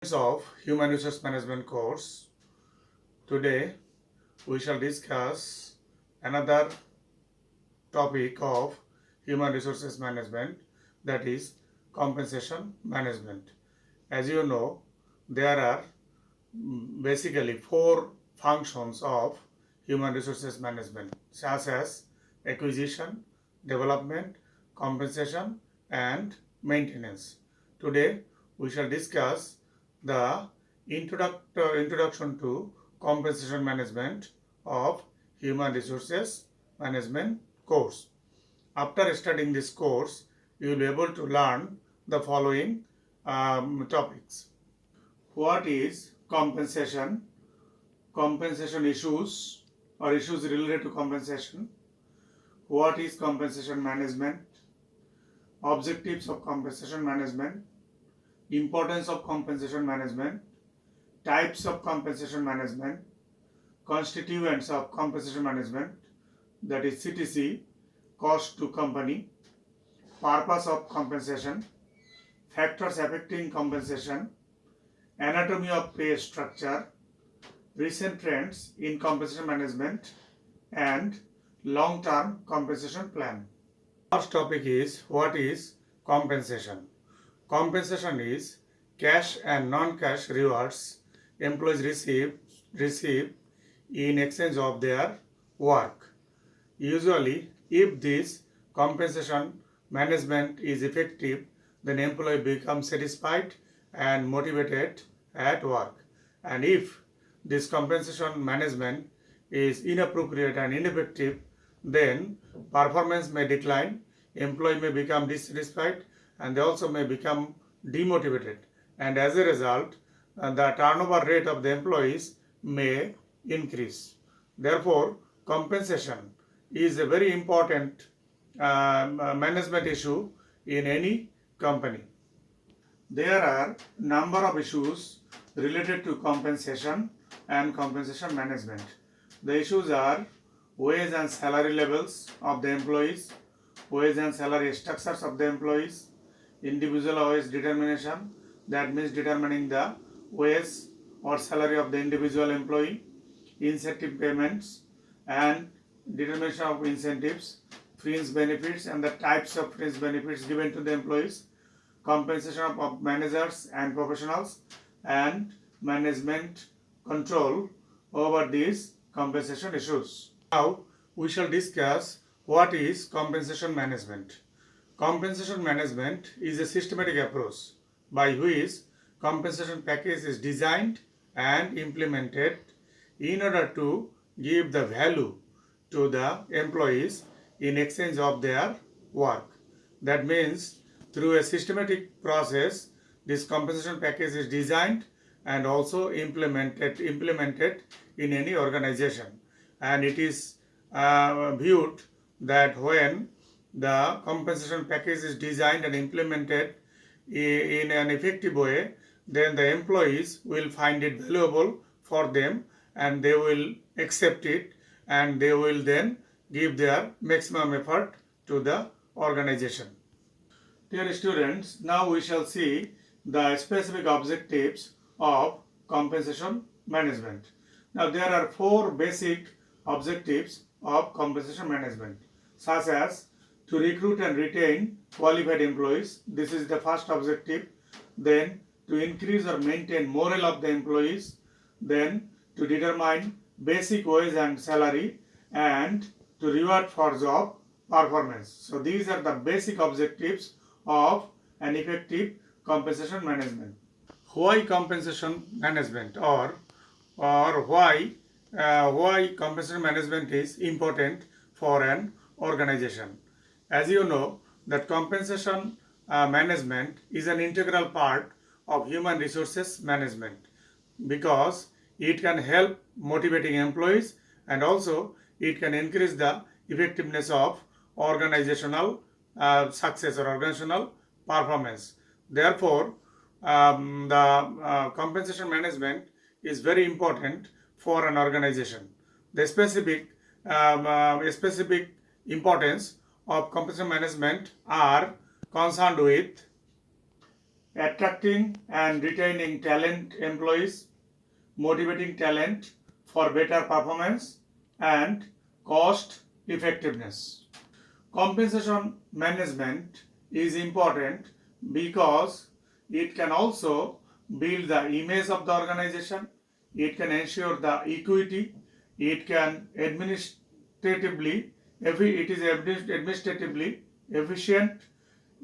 Of Human Resource Management course. Today we shall discuss another topic of human resources management, that is compensation management. As you know, there are basically four functions of human resources management, such as acquisition, development, compensation, and maintenance. Today we shall discuss the introduction to compensation management of human resources management course. After studying this course, you will be able to learn the following topics. What is compensation? Compensation issues or issues related to compensation. What is compensation management? Objectives of compensation management. Importance of compensation management. Types of compensation management. Constituents of compensation management, that is CTC, cost to company. Purpose of compensation. Factors affecting compensation. Anatomy of pay structure. Recent trends in compensation management and long-term compensation plan. First topic is, what is compensation? Compensation is cash and non-cash rewards employees receive in exchange of their work. Usually, if this compensation management is effective, then employee becomes satisfied and motivated at work. And if this compensation management is inappropriate and ineffective, then performance may decline, employee may become dissatisfied, and they also may become demotivated. And as a result, the turnover rate of the employees may increase. Therefore, compensation is a very important management issue in any company. There are number of issues related to compensation and compensation management. The issues are wage and salary levels of the employees, wage and salary structures of the employees, individual wage determination, that means determining the wage or salary of the individual employee, incentive payments and determination of incentives, fringe benefits and the types of fringe benefits given to the employees, compensation of managers and professionals, and management control over these compensation issues. Now we shall discuss what is compensation management. Compensation management is a systematic approach by which compensation package is designed and implemented in order to give the value to the employees in exchange of their work. That means through a systematic process, this compensation package is designed and also implemented in any organization. And it is viewed that when the compensation package is designed and implemented in an effective way, then the employees will find it valuable for them and they will accept it and they will then give their maximum effort to the organization. Dear students, now we shall see the specific objectives of compensation management. Now there are four basic objectives of compensation management, such as to recruit and retain qualified employees. This is the first objective. Then to increase or maintain morale of the employees. Then to determine basic wage and salary, and to reward for job performance. So these are the basic objectives of an effective compensation management. Why compensation management, or why compensation management is important for an organization? As you know, that compensation management is an integral part of human resources management because it can help motivating employees and also it can increase the effectiveness of organizational success or organizational performance. Therefore, the compensation management is very important for an organization. The specific importance of compensation management are concerned with attracting and retaining talent employees, motivating talent for better performance, and cost effectiveness. Compensation management is important because it can also build the image of the organization, it can ensure the equity, it can administratively, it is administratively efficient,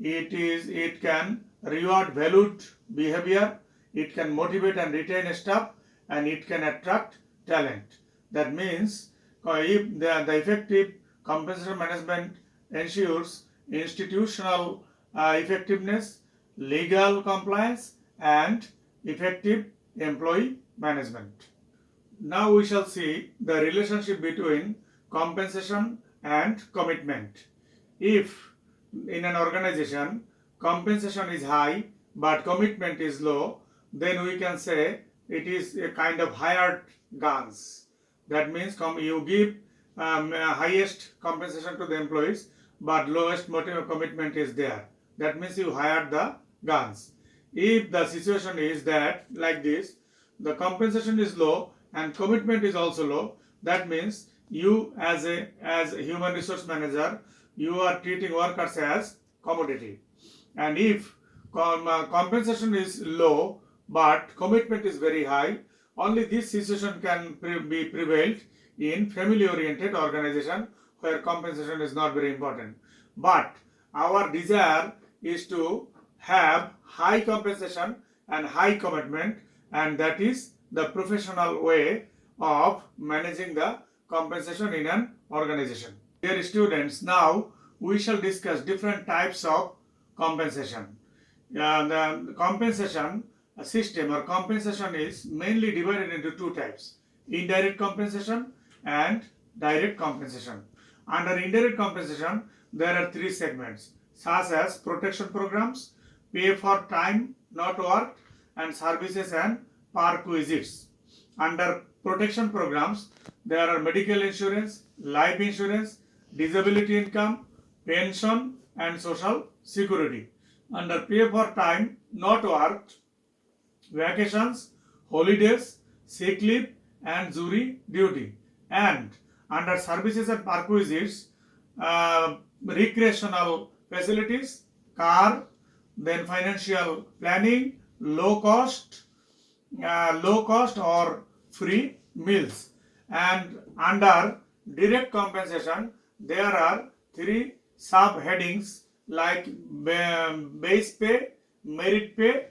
it can reward valued behavior, it can motivate and retain staff, and it can attract talent. That means if the effective compensation management ensures institutional effectiveness, legal compliance, and effective employee management. Now we shall see the relationship between compensation and commitment. If in an organization compensation is high but commitment is low, then we can say it is a kind of hired guns. That means you give highest compensation to the employees but lowest commitment is there. That means you hired the guns. If the situation is that like this, the compensation is low and commitment is also low, that means you as a human resource manager, you are treating workers as commodity. And if compensation is low but commitment is very high, only this situation can be prevailed in family oriented organization where compensation is not very important. But our desire is to have high compensation and high commitment, and that is the professional way of managing the compensation in an organization. Dear students, now we shall discuss different types of compensation. The compensation system or compensation is mainly divided into two types: indirect compensation and direct compensation. Under indirect compensation, there are three segments such as protection programs, pay for time not worked, and services and perquisites. Under protection programs, there are medical insurance, life insurance, disability income, pension, and social security. Under pay for time not worked, vacations, holidays, sick leave, and jury duty. And under services and perquisites, recreational facilities, car, then financial planning, low cost or free meals. And under direct compensation, there are three subheadings like base pay, merit pay,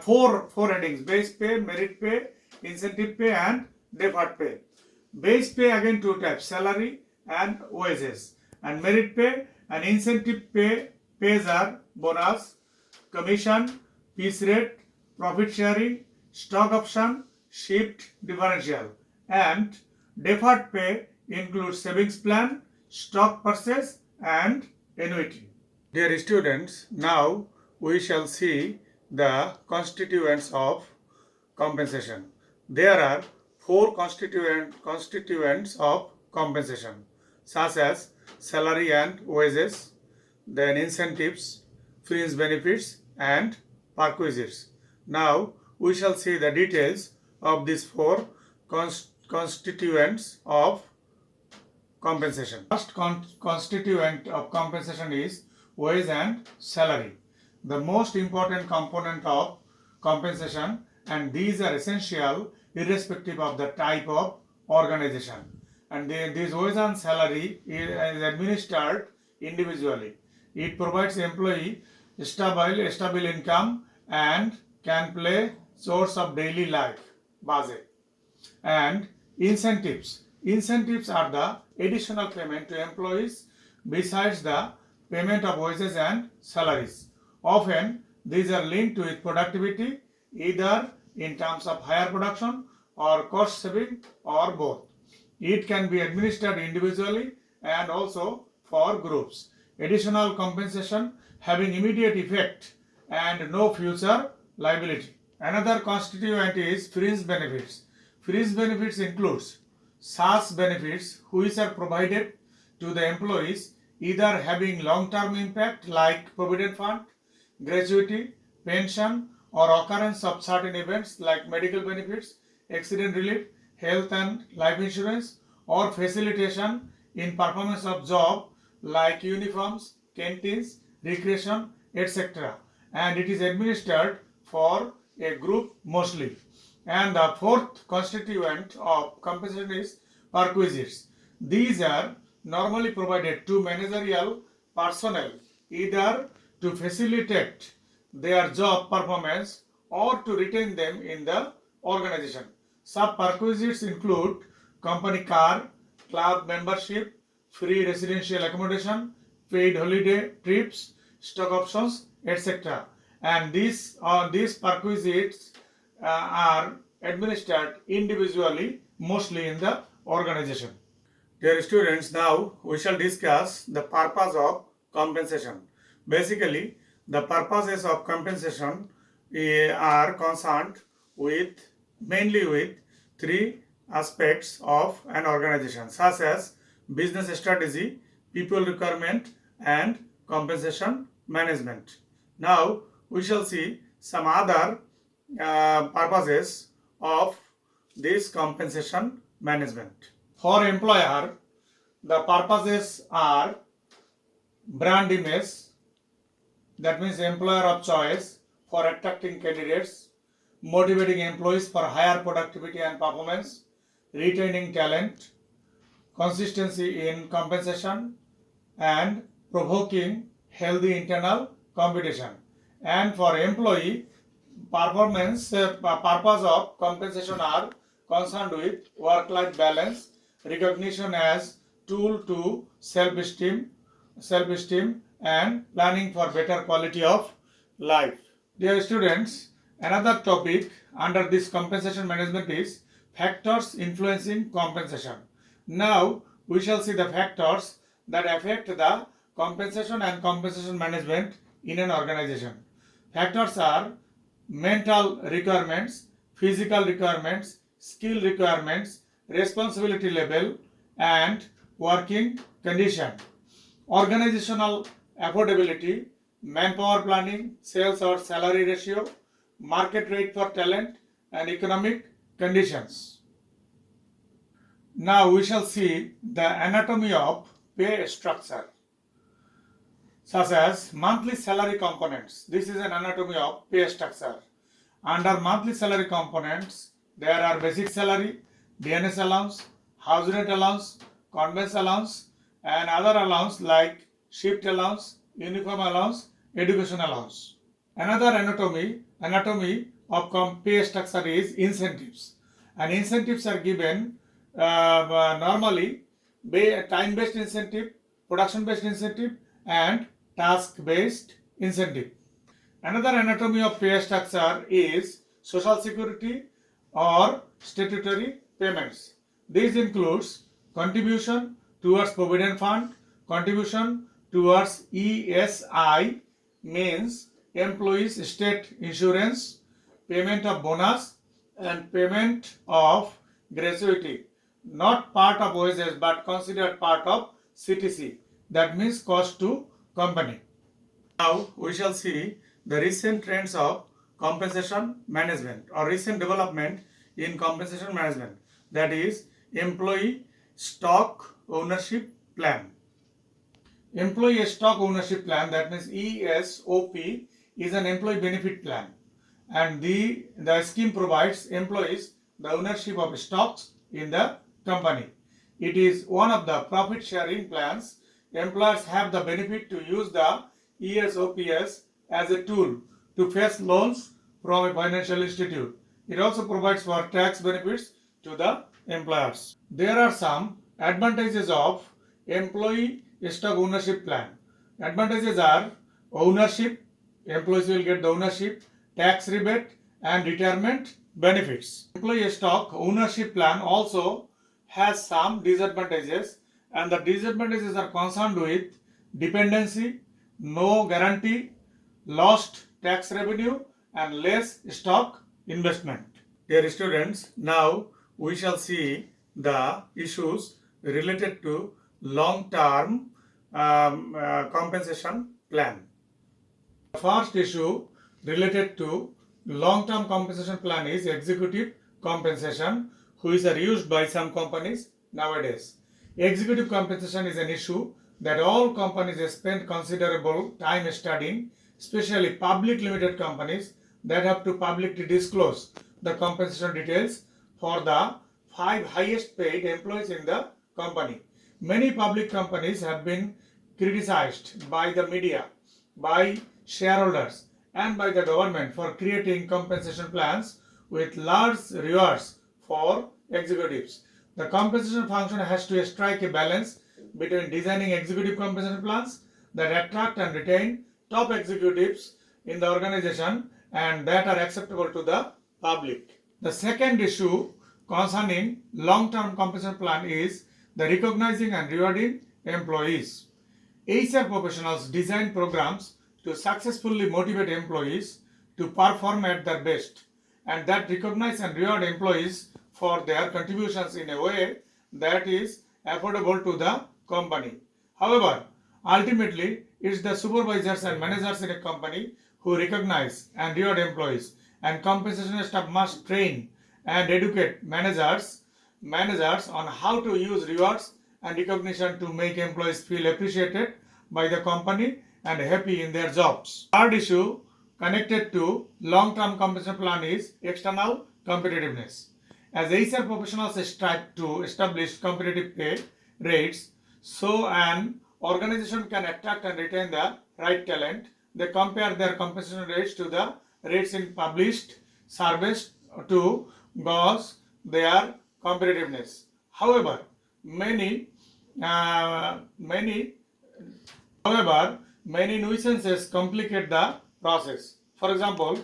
four headings: base pay, merit pay, incentive pay, and deferred pay. Base pay again two types: salary and wages. And merit pay and incentive pay pays are bonus, commission, piece rate, profit sharing, stock option, shift differential. And deferred pay includes savings plan, stock purchase, and annuity. Dear students, now we shall see the constituents of compensation. There are four constituents of compensation, such as salary and wages, then incentives, fringe benefits, and perquisites. Now we shall see the details of these four constituents of compensation. First constituent of compensation is wage and salary, the most important component of compensation, and these are essential irrespective of the type of organization. And this wage and salary is administered individually. It provides employee stable income and can play source of daily life budget. And incentives are the additional payment to employees besides the payment of wages and salaries. Often these are linked with productivity, either in terms of higher production or cost saving or both. It can be administered individually and also for groups. Additional compensation having immediate effect and no future liability. Another constituent is fringe benefits. Fringe benefits includes such benefits which are provided to the employees either having long-term impact like provident fund, gratuity, pension, or occurrence of certain events like medical benefits, accident relief, health and life insurance, or facilitation in performance of job like uniforms, canteens, recreation, etc. And it is administered for a group mostly. And the fourth constituent of compensation is perquisites. These are normally provided to managerial personnel either to facilitate their job performance or to retain them in the organization. Some perquisites include company car, club membership, free residential accommodation, paid holiday trips, stock options, etc. And these perquisites are administered individually, mostly in the organization. Dear students, now we shall discuss the purpose of compensation. Basically, the purposes of compensation are concerned with mainly with three aspects of an organization, such as business strategy, people requirement, and compensation management. Now we shall see some other purposes of this compensation management. For employer, the purposes are brand image, that means employer of choice for attracting candidates, motivating employees for higher productivity and performance, retaining talent, consistency in compensation, and provoking healthy internal competition. And for employee, purpose of compensation are concerned with work-life balance, recognition as tool to self-esteem, and planning for better quality of life. Dear students, another topic under this compensation management is factors influencing compensation. Now we shall see the factors that affect the compensation and compensation management in an organization. Factors are mental requirements, physical requirements, skill requirements, responsibility level, and working condition. Organizational affordability, manpower planning, sales or salary ratio, market rate for talent, and economic conditions. Now we shall see the anatomy of pay structure, such as monthly salary components. This is an anatomy of pay structure. Under monthly salary components, there are basic salary, DNS allowance, house rent allowance, conveyance allowance, and other allowance like shift allowance, uniform allowance, education allowance. Another anatomy of pay structure is incentives. And incentives are given normally time-based incentive, production-based incentive, and task-based incentive. Another anatomy of pay structure is social security or statutory payments. This includes contribution towards provident fund, contribution towards ESI means employees state insurance, payment of bonus, and payment of gratuity, not part of wages but considered part of CTC, that means cost to company. Now we shall see the recent trends of compensation management or recent development in compensation management, that is employee stock ownership plan. Employee stock ownership plan, that means ESOP, is an employee benefit plan, and the scheme provides employees the ownership of stocks in the company. It is one of the profit sharing plans. Employers have the benefit to use the ESOPs as a tool to face loans from a financial institute. It also provides for tax benefits to the employers. There are some advantages of employee stock ownership plan. Advantages are ownership, employees will get the ownership, tax rebate, and retirement benefits. Employee stock ownership plan also has some disadvantages, and the disadvantages are concerned with dependency, no guarantee, lost tax revenue, and less stock investment. Dear students, now we shall see the issues related to long-term compensation plan. The first issue, related to long-term compensation plan is executive compensation, which are used by some companies nowadays. Executive compensation is an issue that all companies spend considerable time studying, especially public limited companies that have to publicly disclose the compensation details for the 5 highest paid employees in the company. Many public companies have been criticized by the media, by shareholders, and by the government for creating compensation plans with large rewards for executives. The compensation function has to strike a balance between designing executive compensation plans that attract and retain top executives in the organization and that are acceptable to the public. The second issue concerning long-term compensation plan is the recognizing and rewarding employees. HR professionals design programs to successfully motivate employees to perform at their best and that recognize and reward employees for their contributions in a way that is affordable to the company. However, ultimately, it's the supervisors and managers in a company who recognize and reward employees, and compensation staff must train and educate managers on how to use rewards and recognition to make employees feel appreciated by the company and happy in their jobs. Third issue connected to long-term compensation plan is external competitiveness. As HR professionals strive to establish competitive pay rates so an organization can attract and retain the right talent, they compare their compensation rates to the rates in published surveys to gauge their competitiveness. However, many nuisances complicate the process. For example,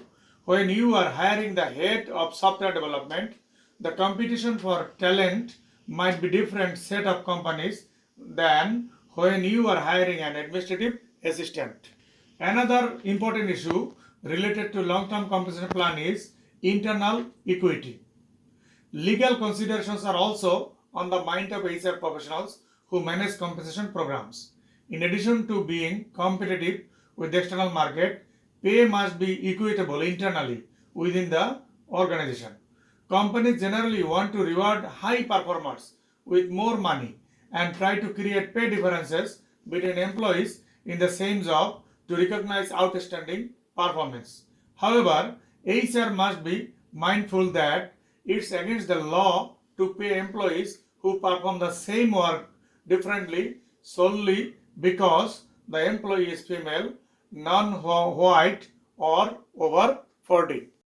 when you are hiring the head of software development, the competition for talent might be different set of companies than when you are hiring an administrative assistant. Another important issue related to long-term compensation plan is internal equity. Legal considerations are also on the mind of HR professionals who manage compensation programs. In addition to being competitive with the external market, pay must be equitable internally within the organization. Companies generally want to reward high performers with more money and try to create pay differences between employees in the same job to recognize outstanding performance. However, HR must be mindful that it's against the law to pay employees who perform the same work differently solely because the employee is female, non-white, or over 40.